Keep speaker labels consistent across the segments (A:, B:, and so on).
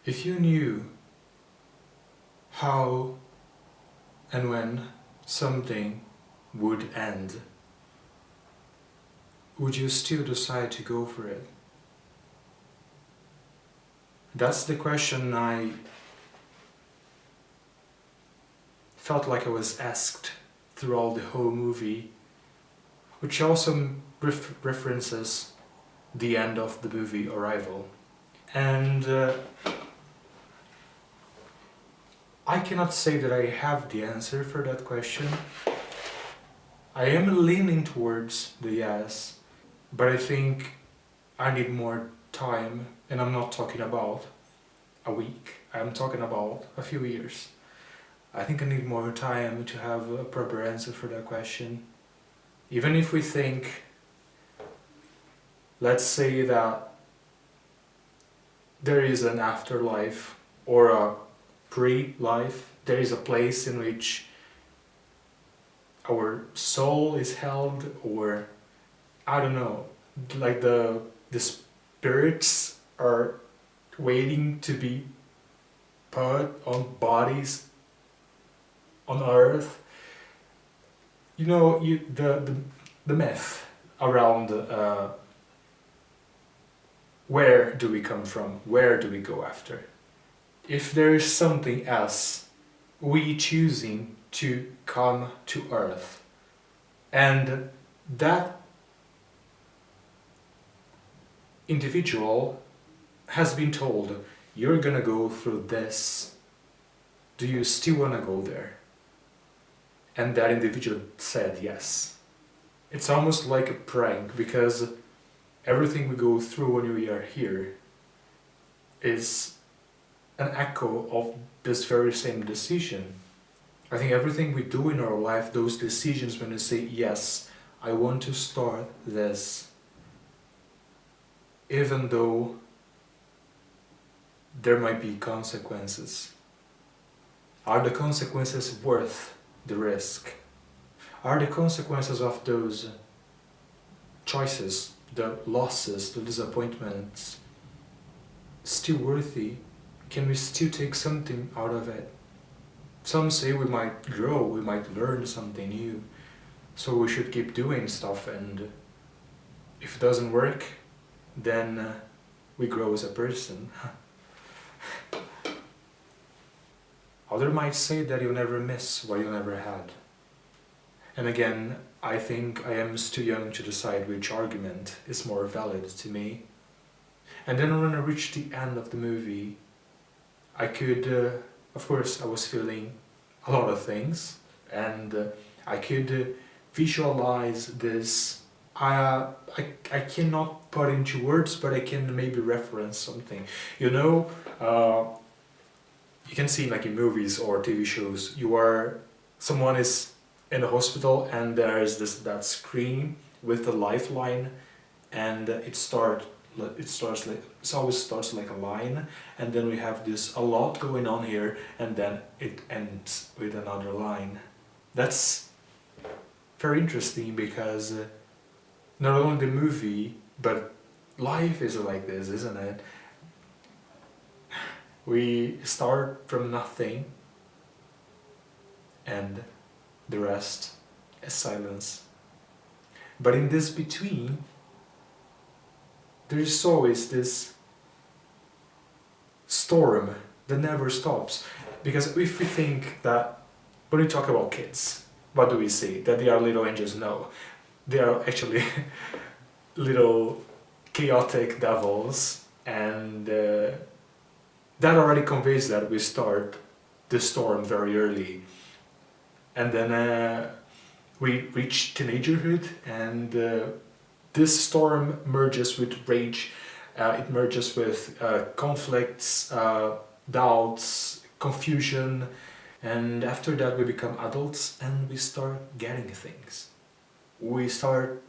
A: If you knew how and when something would end, would you still decide to go for it? That's the question I felt like I was asked throughout the whole movie, which also references the end of the movie Arrival. And I cannot say that I have the answer for that question. I am leaning towards the yes, but I think I need more time, and I'm not talking about a week, I'm talking about a few years. I think I need more time to have a proper answer for that question. Even if we think, let's say that there is an afterlife or a pre-life, there is a place in which our soul is held, or I don't know, like the spirits are waiting to be put on bodies on earth. You know, the myth around where do we come from, where do we go after? If there is something else, we choosing to come to earth, and that individual has been told, you're gonna go through this, do you still wanna go there? And that individual said yes. It's almost like a prank, because everything we go through when we are here is an echo of this very same decision. I think everything we do in our life, those decisions when we say, yes, I want to start this, even though there might be consequences. Are the consequences worth the risk? Are the consequences of those choices, the losses, the disappointments, still worthy? Can we still take something out of it? Some say we might grow, we might learn something new, so we should keep doing stuff, and if it doesn't work, then we grow as a person. Others might say that you'll never miss what you never had. And again, I think I am still young to decide which argument is more valid to me. And then when I reached the end of the movie, I could, of course, I was feeling a lot of things, and I could visualize this. I cannot put into words, but I can maybe reference something. You know, you can see like in movies or TV shows, someone is in a hospital and there is that screen with the lifeline, and it always starts like a line, and then we have a lot going on here, and then it ends with another line. That's very interesting, because not only the movie, but life is like this, isn't it? We start from nothing, and the rest is silence. But in this between, there is always this storm that never stops. Because if we think that, when we talk about kids, what do we say? That they are little angels? No. They are actually little chaotic devils, and that already conveys that we start the storm very early. And then we reach teenagerhood, and this storm merges with rage, it merges with conflicts, doubts, confusion, and after that we become adults and we start getting things. We start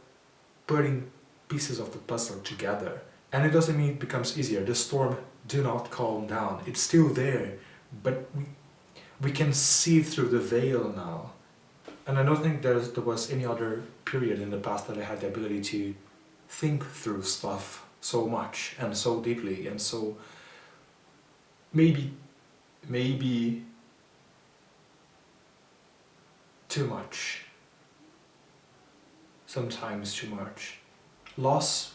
A: putting pieces of the puzzle together. And it doesn't mean it becomes easier. The storm do not calm down. It's still there, but we can see through the veil now. And I don't think there was any other period in the past that I had the ability to think through stuff so much and so deeply and so maybe too much. Sometimes too much. Loss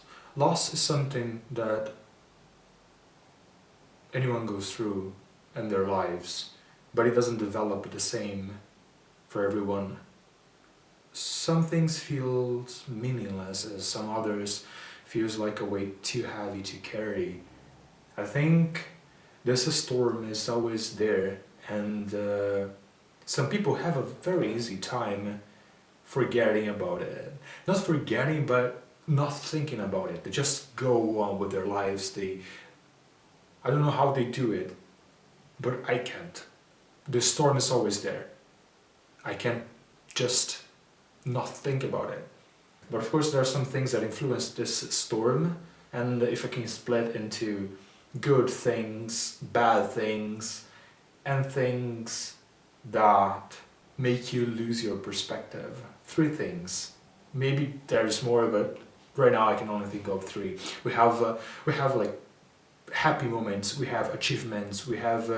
A: is something that anyone goes through in their lives, but it doesn't develop the same for everyone. Some things feel meaningless, as some others feels like a weight too heavy to carry. I think this storm is always there, and some people have a very easy time forgetting about it. Not forgetting, but not thinking about it. They just go on with their lives. I don't know how they do it, but I can't. The storm is always there. I can't just not think about it. But of course there are some things that influence this storm, and if I can split into good things, bad things, and things that make you lose your perspective. 3 things. Maybe there's more, but right now I can only think of 3. We have like happy moments, we have achievements, we have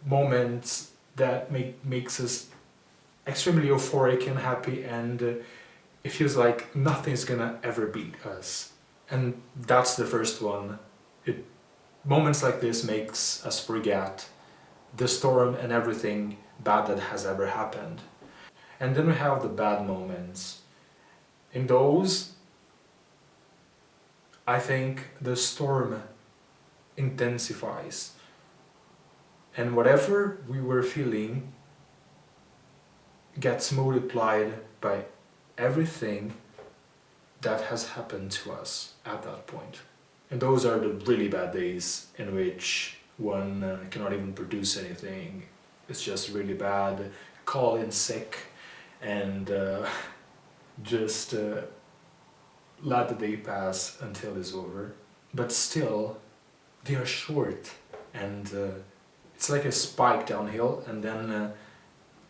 A: moments that makes us extremely euphoric and happy, and it feels like nothing's gonna ever beat us. And that's the first one. Moments like this makes us forget the storm and everything bad that has ever happened. And then we have the bad moments. In those, I think the storm intensifies. And whatever we were feeling gets multiplied by everything that has happened to us at that point. And those are the really bad days in which one cannot even produce anything. It's just really bad, call in sick, and just let the day pass until it's over. But still, they are short, and it's like a spike downhill, and then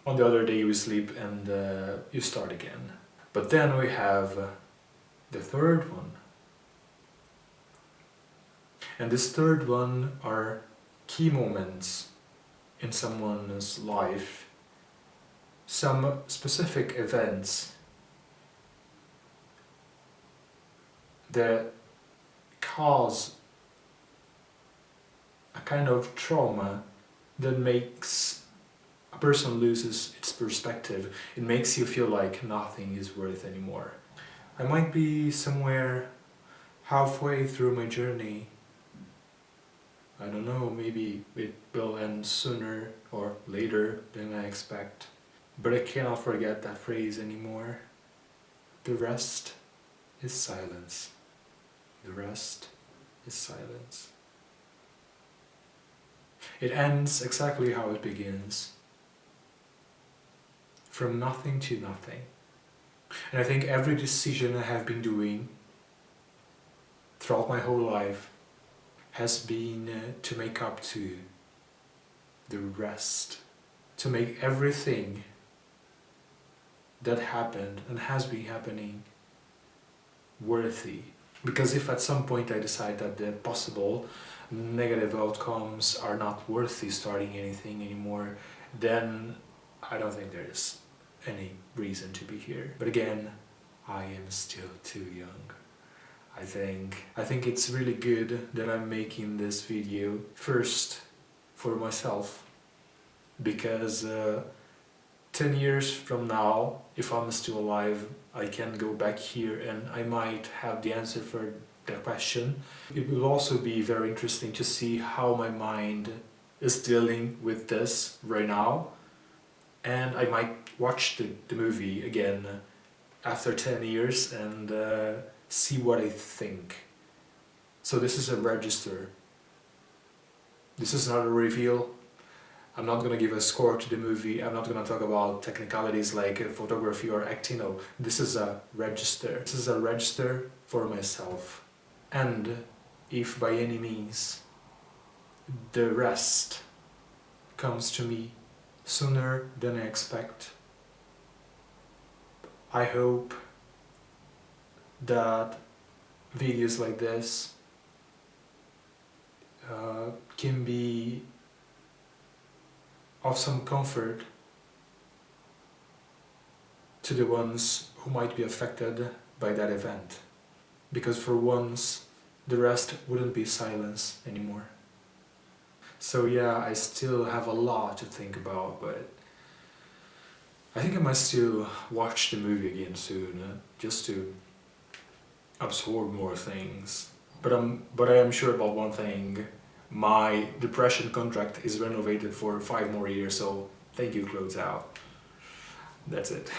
A: on the other day you sleep and you start again. But then we have the third one. And this third one are key moments in someone's life, some specific events that cause a kind of trauma that makes a person loses its perspective. It makes you feel like nothing is worth anymore. I might be somewhere halfway through my journey. I don't know, maybe it will end sooner or later than I expect. But I cannot forget that phrase anymore. The rest is silence. The rest is silence. It ends exactly how it begins. From nothing to nothing. And I think every decision I have been doing throughout my whole life has been to make up to the rest, to make everything that happened and has been happening worthy. Because if at some point I decide that the possible negative outcomes are not worthy starting anything anymore, then I don't think there is any reason to be here. But again, I am still too young. I think it's really good that I'm making this video first for myself, because 10 years from now, if I'm still alive, I can go back here and I might have the answer for that question. It will also be very interesting to see how my mind is dealing with this right now, and I might watch the movie again after 10 years and see what I think. So this is a register. This is not a reveal. I'm not gonna give a score to the movie. I'm not gonna talk about technicalities like photography or acting. No, this is a register. This is a register for myself. And if by any means the rest comes to me sooner than I expect, I hope that videos like this can be of some comfort to the ones who might be affected by that event. Because for once, the rest wouldn't be silence anymore. So yeah, I still have a lot to think about, but I think I might still watch the movie again soon, just to absorb more things. But I am sure about one thing. My depression contract is renovated for 5 more years, so thank you, close out. That's it.